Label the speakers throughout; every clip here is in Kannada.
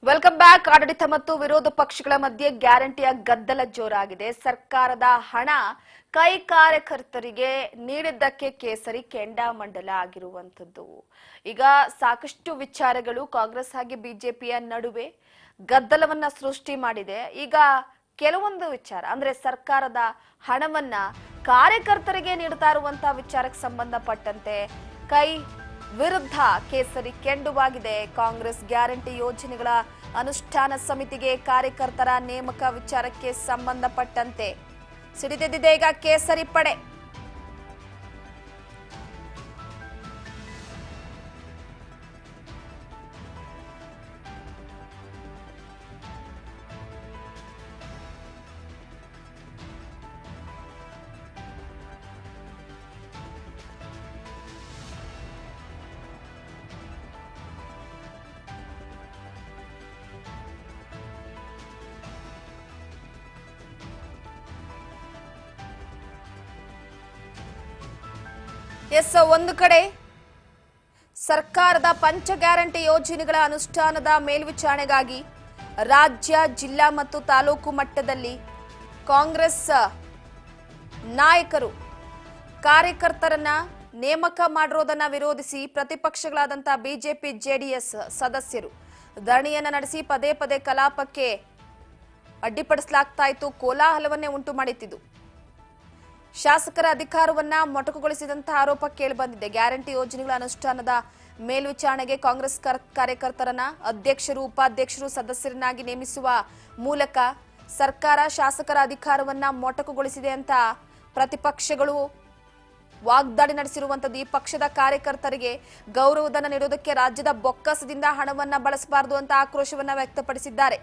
Speaker 1: Welcome back. ಆಡಳಿತ ಮತ್ತು ವಿರೋಧ ಪಕ್ಷಗಳ ಮಧ್ಯೆ ಗ್ಯಾರಂಟಿಯ ಗದ್ದಲ ಜೋರಾಗಿದೆ. ಸರ್ಕಾರದ ಹಣ ಕೈ ಕಾರ್ಯಕರ್ತರಿಗೆ ನೀಡಿದ್ದಕ್ಕೆ ಕೇಸರಿ ಕೆಂಡಾಮಂಡಲ ಆಗಿರುವಂತದ್ದು. ಈಗ ಸಾಕಷ್ಟು ವಿಚಾರಗಳು ಕಾಂಗ್ರೆಸ್ ಹಾಗೆ ಬಿಜೆಪಿಯ ನಡುವೆ ಗದ್ದಲವನ್ನ ಸೃಷ್ಟಿ ಮಾಡಿದೆ. ಈಗ ಕೆಲವೊಂದು ವಿಚಾರ ಅಂದ್ರೆ ಸರ್ಕಾರದ ಹಣವನ್ನ ಕಾರ್ಯಕರ್ತರಿಗೆ ನೀಡ್ತಾ ಇರುವಂತಹ ವಿಚಾರಕ್ಕೆ ಸಂಬಂಧಪಟ್ಟಂತೆ ಕೈ ವಿರುದ್ಧ ಕೇಸರಿ ಕೆಂಡುವಾಗಿದೆ. ಕಾಂಗ್ರೆಸ್ ಗ್ಯಾರಂಟಿ ಯೋಜನೆಗಳ ಅನುಷ್ಠಾನ ಸಮಿತಿಗೆ ಕಾರ್ಯಕರ್ತರ ನೇಮಕ ವಿಚಾರಕ್ಕೆ ಸಂಬಂಧಪಟ್ಟಂತೆ ಸಿಡಿದೆದ್ದಿದೆ ಈಗ ಕೇಸರಿ ಪಡೆ. ಒಂದು ಕಡೆ ಸರ್ಕಾರದ ಪಂಚ ಗ್ಯಾರಂಟಿ ಯೋಜನೆಗಳ ಅನುಷ್ಠಾನದ ಮೇಲ್ವಿಚಾರಣೆಗಾಗಿ ರಾಜ್ಯ, ಜಿಲ್ಲಾ ಮತ್ತು ತಾಲೂಕು ಮಟ್ಟದಲ್ಲಿ ಕಾಂಗ್ರೆಸ್ ನಾಯಕರು ಕಾರ್ಯಕರ್ತರನ್ನ ನೇಮಕ ಮಾಡಿರೋದನ್ನ ವಿರೋಧಿಸಿ ಪ್ರತಿಪಕ್ಷಗಳಾದಂತಹ ಬಿಜೆಪಿ, ಜೆಡಿಎಸ್ ಸದಸ್ಯರು ಧರಣಿಯನ್ನ ನಡೆಸಿ ಪದೇ ಪದೇ ಕಲಾಪಕ್ಕೆ ಅಡ್ಡಿಪಡಿಸಲಾಗ್ತಾ ಇತ್ತು. ಕೋಲಾಹಲವನ್ನೇ ಉಂಟು ಮಾಡಿತ್ತು. ಶಾಸಕರ ಅಧಿಕಾರವನ್ನ ಮೊಟಕುಗೊಳಿಸಿದಂತಹ ಆರೋಪ ಕೇಳಿಬಂದಿದೆ. ಗ್ಯಾರಂಟಿ ಯೋಜನೆಗಳ ಅನುಷ್ಠಾನದ ಮೇಲ್ವಿಚಾರಣೆಗೆ ಕಾಂಗ್ರೆಸ್ ಕಾರ್ಯಕರ್ತರನ್ನ ಅಧ್ಯಕ್ಷರು, ಉಪಾಧ್ಯಕ್ಷರು, ಸದಸ್ಯರನ್ನಾಗಿ ನೇಮಿಸುವ ಮೂಲಕ ಸರ್ಕಾರ ಶಾಸಕರ ಅಧಿಕಾರವನ್ನ ಮೊಟಕುಗೊಳಿಸಿದೆ ಅಂತ ಪ್ರತಿಪಕ್ಷಗಳು ವಾಗ್ದಾಳಿ ನಡೆಸಿರುವಂತದ್ದು. ಈ ಪಕ್ಷದ ಕಾರ್ಯಕರ್ತರಿಗೆ ಗೌರವಧನ ನೀಡುವುದಕ್ಕೆ ರಾಜ್ಯದ ಬೊಕ್ಕಸದಿಂದ ಹಣವನ್ನ ಬಳಸಬಾರದು ಅಂತ ಆಕ್ರೋಶವನ್ನ ವ್ಯಕ್ತಪಡಿಸಿದ್ದಾರೆ.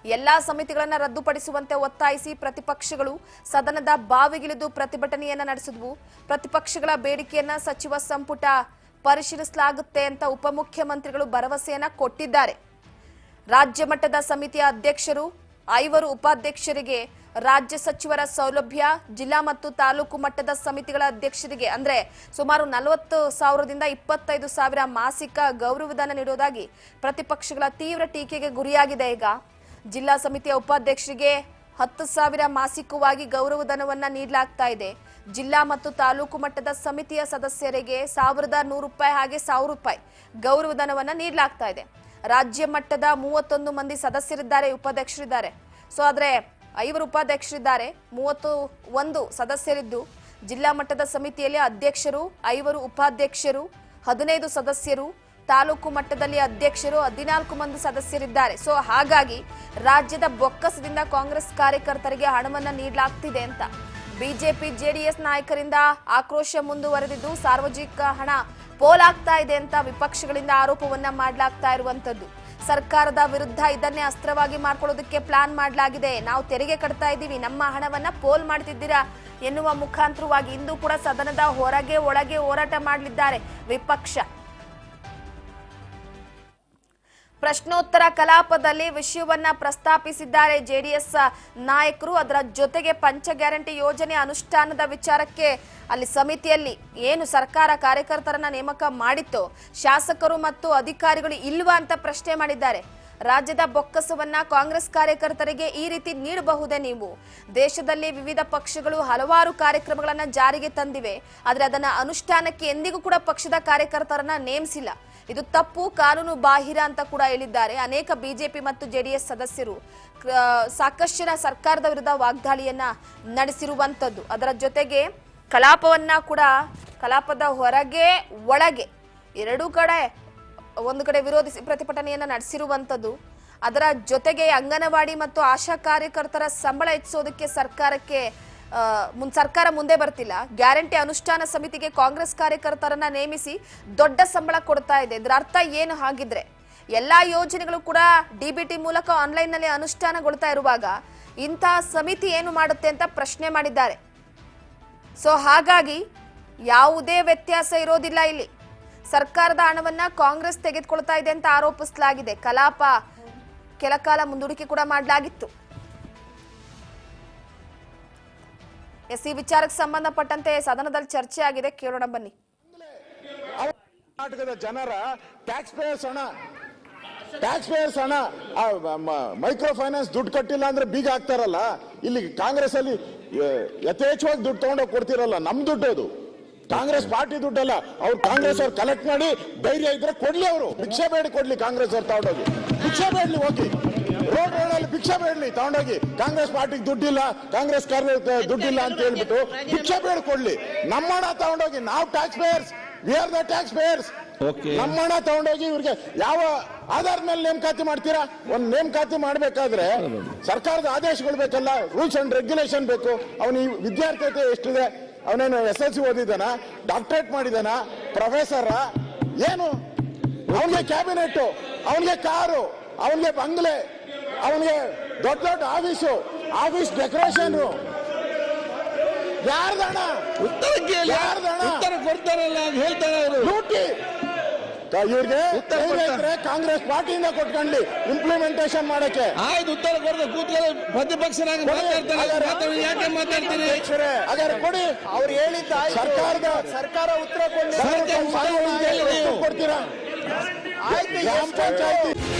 Speaker 1: ಎಲ್ಲಾ ಸಮಿತಿಗಳನ್ನ ರದ್ದುಪಡಿಸುವಂತೆ ಒತ್ತಾಯಿಸಿ ಪ್ರತಿಪಕ್ಷಗಳು ಸದನದ ಬಾವಿಗಿಳಿದು ಪ್ರತಿಭಟನೆಯನ್ನ ನಡೆಸಿದ್ವು. ಪ್ರತಿಪಕ್ಷಗಳ ಬೇಡಿಕೆಯನ್ನ ಸಚಿವ ಸಂಪುಟ ಪರಿಶೀಲಿಸಲಾಗುತ್ತೆ ಅಂತ ಉಪಮುಖ್ಯಮಂತ್ರಿಗಳು ಭರವಸೆಯನ್ನ ಕೊಟ್ಟಿದ್ದಾರೆ. ರಾಜ್ಯ ಮಟ್ಟದ ಸಮಿತಿಯ ಅಧ್ಯಕ್ಷರು, 5 ಉಪಾಧ್ಯಕ್ಷರಿಗೆ ರಾಜ್ಯ ಸಚಿವರ ಸೌಲಭ್ಯ, ಜಿಲ್ಲಾ ಮತ್ತು ತಾಲೂಕು ಮಟ್ಟದ ಸಮಿತಿಗಳ ಅಧ್ಯಕ್ಷರಿಗೆ ಅಂದ್ರೆ ಸುಮಾರು 40,000ದಿಂದ 25,000 ಮಾಸಿಕ ಗೌರವಧನ ನೀಡುವುದಾಗಿ ಪ್ರತಿಪಕ್ಷಗಳ ತೀವ್ರ ಟೀಕೆಗೆ ಗುರಿಯಾಗಿದೆ. ಈಗ ಜಿಲ್ಲಾ ಸಮಿತಿಯ ಉಪಾಧ್ಯಕ್ಷರಿಗೆ 10,000 ಮಾಸಿಕವಾಗಿ ಗೌರವಧನವನ್ನ ನೀಡಲಾಗ್ತಾ ಇದೆ. ಜಿಲ್ಲಾ ಮತ್ತು ತಾಲೂಕು ಮಟ್ಟದ ಸಮಿತಿಯ ಸದಸ್ಯರಿಗೆ 1,100 ರೂಪಾಯಿ ಹಾಗೆ 1,000 ರೂಪಾಯಿ ಗೌರವಧನವನ್ನ ನೀಡಲಾಗ್ತಾ ಇದೆ. ರಾಜ್ಯ ಮಟ್ಟದ 31 ಮಂದಿ ಸದಸ್ಯರಿದ್ದಾರೆ, ಉಪಾಧ್ಯಕ್ಷರಿದ್ದಾರೆ. ಆದ್ರೆ 5 ಉಪಾಧ್ಯಕ್ಷರಿದ್ದಾರೆ, 31 ಸದಸ್ಯರಿದ್ದು ಜಿಲ್ಲಾ ಮಟ್ಟದ ಸಮಿತಿಯಲ್ಲಿ ಅಧ್ಯಕ್ಷರು, 5 ಉಪಾಧ್ಯಕ್ಷರು, 15 ಸದಸ್ಯರು, ತಾಲೂಕು ಮಟ್ಟದಲ್ಲಿ ಅಧ್ಯಕ್ಷರು 14 ಮಂದಿ ಸದಸ್ಯರಿದ್ದಾರೆ. ಹಾಗಾಗಿ ರಾಜ್ಯದ ಬೊಕ್ಕಸದಿಂದ ಕಾಂಗ್ರೆಸ್ ಕಾರ್ಯಕರ್ತರಿಗೆ ಹಣವನ್ನ ನೀಡಲಾಗ್ತಿದೆ ಅಂತ ಬಿಜೆಪಿ, ಜೆಡಿಎಸ್ ನಾಯಕರಿಂದ ಆಕ್ರೋಶ ಮುಂದುವರೆದಿದ್ದು ಸಾರ್ವಜನಿಕ ಹಣ ಪೋಲಾಗ್ತಾ ಇದೆ ಅಂತ ವಿಪಕ್ಷಗಳಿಂದ ಆರೋಪವನ್ನ ಮಾಡಲಾಗ್ತಾ ಇರುವಂತದ್ದು. ಸರ್ಕಾರದ ವಿರುದ್ಧ ಇದನ್ನೇ ಅಸ್ತ್ರವಾಗಿ ಮಾಡ್ಕೊಳ್ಳೋದಕ್ಕೆ ಪ್ಲಾನ್ ಮಾಡಲಾಗಿದೆ. ನಾವು ತೆರಿಗೆ ಕಟ್ತಾ ಇದ್ದೀವಿ, ನಮ್ಮ ಹಣವನ್ನ ಪೋಲ್ ಮಾಡ್ತಿದ್ದೀರಾ ಎನ್ನುವ ಮುಖಾಂತರವಾಗಿ ಇಂದು ಕೂಡ ಸದನದ ಹೊರಗೆ ಒಳಗೆ ಹೋರಾಟ ಮಾಡಲಿದ್ದಾರೆ ವಿಪಕ್ಷ. ಪ್ರಶ್ನೋತ್ತರ ಕಲಾಪದಲ್ಲಿ ವಿಷಯವನ್ನ ಪ್ರಸ್ತಾಪಿಸಿದ್ದಾರೆ ಜೆಡಿಎಸ್ ನಾಯಕರು. ಅದರ ಜೊತೆಗೆ ಪಂಚ ಗ್ಯಾರಂಟಿ ಯೋಜನೆ ಅನುಷ್ಠಾನದ ವಿಚಾರಕ್ಕೆ ಅಲ್ಲಿ ಸಮಿತಿಯಲ್ಲಿ ಏನು ಸರ್ಕಾರ ಕಾರ್ಯಕರ್ತರನ್ನ ನೇಮಕ ಮಾಡಿತ್ತೋ ಶಾಸಕರು ಮತ್ತು ಅಧಿಕಾರಿಗಳು ಇಲ್ವಾ ಅಂತ ಪ್ರಶ್ನೆ ಮಾಡಿದ್ದಾರೆ. ರಾಜ್ಯದ ಬೊಕ್ಕಸವನ್ನ ಕಾಂಗ್ರೆಸ್ ಕಾರ್ಯಕರ್ತರಿಗೆ ಈ ರೀತಿ ನೀಡಬಹುದೇ? ನೀವು ದೇಶದಲ್ಲಿ ವಿವಿಧ ಪಕ್ಷಗಳು ಹಲವಾರು ಕಾರ್ಯಕ್ರಮಗಳನ್ನ ಜಾರಿಗೆ ತಂದಿವೆ, ಆದ್ರೆ ಅದನ್ನ ಅನುಷ್ಠಾನಕ್ಕೆ ಎಂದಿಗೂ ಕೂಡ ಪಕ್ಷದ ಕಾರ್ಯಕರ್ತರನ್ನ ನೇಮಿಸಿಲ್ಲ. ಇದು ತಪ್ಪು, ಕಾನೂನು ಬಾಹಿರ ಅಂತ ಕೂಡ ಹೇಳಿದ್ದಾರೆ. ಅನೇಕ ಬಿಜೆಪಿ ಮತ್ತು ಜೆಡಿಎಸ್ ಸದಸ್ಯರು ಸಾಕಷ್ಟು ಜನ ಸರ್ಕಾರದ ವಿರುದ್ಧ ವಾಗ್ದಾಳಿಯನ್ನ ನಡೆಸಿರುವಂತದ್ದು. ಅದರ ಜೊತೆಗೆ ಕಲಾಪವನ್ನ ಕೂಡ ಕಲಾಪದ ಹೊರಗೆ ಒಳಗೆ ಎರಡೂ ಕಡೆ ಒಂದು ಕಡೆ ವಿರೋಧಿಸಿ ಪ್ರತಿಭಟನೆಯನ್ನ ನಡೆಸಿರುವಂತದ್ದು. ಅದರ ಜೊತೆಗೆ ಅಂಗನವಾಡಿ ಮತ್ತು ಆಶಾ ಕಾರ್ಯಕರ್ತರ ಸಂಬಳ ಹೆಚ್ಚಿಸೋದಕ್ಕೆ ಸರ್ಕಾರ ಮುಂದೆ ಬರ್ತಿಲ್ಲ. ಗ್ಯಾರಂಟಿ ಅನುಷ್ಠಾನ ಸಮಿತಿಗೆ ಕಾಂಗ್ರೆಸ್ ಕಾರ್ಯಕರ್ತರನ್ನ ನೇಮಿಸಿ ದೊಡ್ಡ ಸಂಬಳ ಕೊಡ್ತಾ ಇದೆ. ಇದರ ಅರ್ಥ ಏನು? ಹಾಗಿದ್ರೆ ಎಲ್ಲಾ ಯೋಜನೆಗಳು ಕೂಡ ಡಿಬಿಟಿ ಮೂಲಕ ಆನ್ಲೈನ್ ನಲ್ಲಿ ಅನುಷ್ಠಾನಗೊಳ್ತಾ ಇರುವಾಗ ಇಂತಹ ಸಮಿತಿ ಏನು ಮಾಡುತ್ತೆ ಅಂತ ಪ್ರಶ್ನೆ ಮಾಡಿದ್ದಾರೆ. ಹಾಗಾಗಿ ಯಾವುದೇ ವ್ಯತ್ಯಾಸ ಇರೋದಿಲ್ಲ. ಇಲ್ಲಿ ಸರ್ಕಾರದ ಹಣವನ್ನ ಕಾಂಗ್ರೆಸ್ ತೆಗೆದುಕೊಳ್ತಾ ಇದೆ ಅಂತ ಆರೋಪಿಸಲಾಗಿದೆ. ಕಲಾಪ ಕೆಲಕಾಲ ಮುಂದೂಡಿಕೆ ಕೂಡ ಮಾಡಲಾಗಿತ್ತು. ಈ ವಿಚಾರಕ್ಕೆ ಸಂಬಂಧಪಟ್ಟಂತೆ ಸದನದಲ್ಲಿ ಚರ್ಚೆ ಆಗಿದೆ, ಕೇಳೋಣ ಬನ್ನಿ.
Speaker 2: ಕರ್ನಾಟಕದ ಜನರ ಟ್ಯಾಕ್ಸ್ ಪೇಯರ್ಸ್ ಹಣ ಟ್ಯಾಕ್ಸ್ ಪೇಯರ್ಸ್ ಹಣ ಮೈಕ್ರೋ ಫೈನಾನ್ಸ್ ದುಡ್ಡು ಕಟ್ಟಿಲ್ಲ ಅಂದ್ರೆ ಬೀಗ ಹಾಕ್ತಾರಲ್ಲ, ಇಲ್ಲಿ ಕಾಂಗ್ರೆಸ್ ಅಲ್ಲಿ ಯಥೇಚ್ಛವಾಗಿ ದುಡ್ಡು ತಗೊಂಡೋಗಿ ಕೊಡ್ತಿರಲ್ಲ, ನಮ್ ದುಡ್ಡು ಅದು, ಕಾಂಗ್ರೆಸ್ ಪಾರ್ಟಿ ದುಡ್ಡಲ್ಲ. ಅವ್ರು ಕಾಂಗ್ರೆಸ್ ಅವ್ರು ಕಲೆಕ್ಟ್ ಮಾಡಿ ಧೈರ್ಯ ಇದ್ರೆ ಕೊಡ್ಲಿ, ಅವರು ಭಿಕ್ಷೆ ಬೇಡಿ ಕೊಡ್ಲಿ, ಕಾಂಗ್ರೆಸ್ ಅವ್ರು ತಗೊಂಡೋಗಿ ಭಿಕ್ಷೆ ಬೇಡ್ಲಿ, ಹೋಗಿ ರೋಡ್ಗಳಲ್ಲಿ ಭಿಕ್ಷೆ ಬೇಡ್ಲಿ ತಗೊಂಡೋಗಿ. ಕಾಂಗ್ರೆಸ್ ಪಾರ್ಟಿಗೆ ದುಡ್ಡಿಲ್ಲ, ಕಾಂಗ್ರೆಸ್ ದುಡ್ಡಿಲ್ಲ ಅಂತ ಹೇಳ್ಬಿಟ್ಟು ಭಿಕ್ಷೆ ಬೇಡ ಕೊಡ್ಲಿ. ನಮ್ಮಣ್ಣ ತಗೊಂಡೋಗಿ, ನಾವು tax payers, we are the tax payers. ನಮ್ಮಣ್ಣ ತಗೊಂಡೋಗಿ ಇವ್ರಿಗೆ ಯಾವ ಆಧಾರದ ಮೇಲೆ ನೇಮಕಾತಿ ಮಾಡ್ತೀರಾ? ಒಂದ್ ನೇಮಕಾತಿ ಮಾಡ್ಬೇಕಾದ್ರೆ ಸರ್ಕಾರದ ಆದೇಶಗಳು ಬೇಕಲ್ಲ, ರೂಲ್ಸ್ ಅಂಡ್ ರೆಗ್ಯುಲೇಷನ್ ಬೇಕು. ಅವನ ಈ ವಿದ್ಯಾರ್ಥಿತೆ ಎಷ್ಟಿದೆ? ಅವನೇನು SLC ಓದಿದಾನ, ಡಾಕ್ಟರೇಟ್ ಮಾಡಿದಾನ, ಪ್ರೊಫೆಸರ್ ಏನು? ಅವನಿಗೆ ಕ್ಯಾಬಿನೆಟ್, ಅವನಿಗೆ ಕಾರು, ಅವನಿಗೆ ಬಂಗ್ಲೆ, ಅವನಿಗೆ ದೊಡ್ಡ ದೊಡ್ಡ ಆಫೀಸ್ ಡೆಕೋರೇಷನ್. ಯಾರ್ದಣ
Speaker 3: ಉತ್ತರ ಕೊಡ್ತಾರಲ್ಲ ಹೇಳ್ತಾರೆ ಅವರು.
Speaker 2: ಲೂಟಿ ಇವ್ರಿಗೆ ಕಾಂಗ್ರೆಸ್ ಪಾರ್ಟಿಯಿಂದ ಕೊಟ್ಕೊಂಡ್ಲಿ ಇಂಪ್ಲಿಮೆಂಟೇಷನ್ ಮಾಡಕ್ಕೆ.
Speaker 3: ಆಯ್ತು, ಉತ್ತರ ಕೊಡೋದು ಕೂತ್ಕೊಳ್ಳಿ, ಪ್ರತಿಪಕ್ಷನಾಗಿ ಮಾತಾಡ್ತಾರೆ, ಯಾಕೆ ಮಾತಾಡ್ತೀರಿ?
Speaker 2: ಹಾಗಾದ್ರೆ ಕೊಡಿ, ಅವ್ರು ಹೇಳಿದ್ದ ಸರ್ಕಾರ ಉತ್ತರ ಕೊಡ್ತೀರಾ?
Speaker 4: ಆಯ್ತು,
Speaker 2: ಗ್ರಾಮ ಪಂಚಾಯತಿ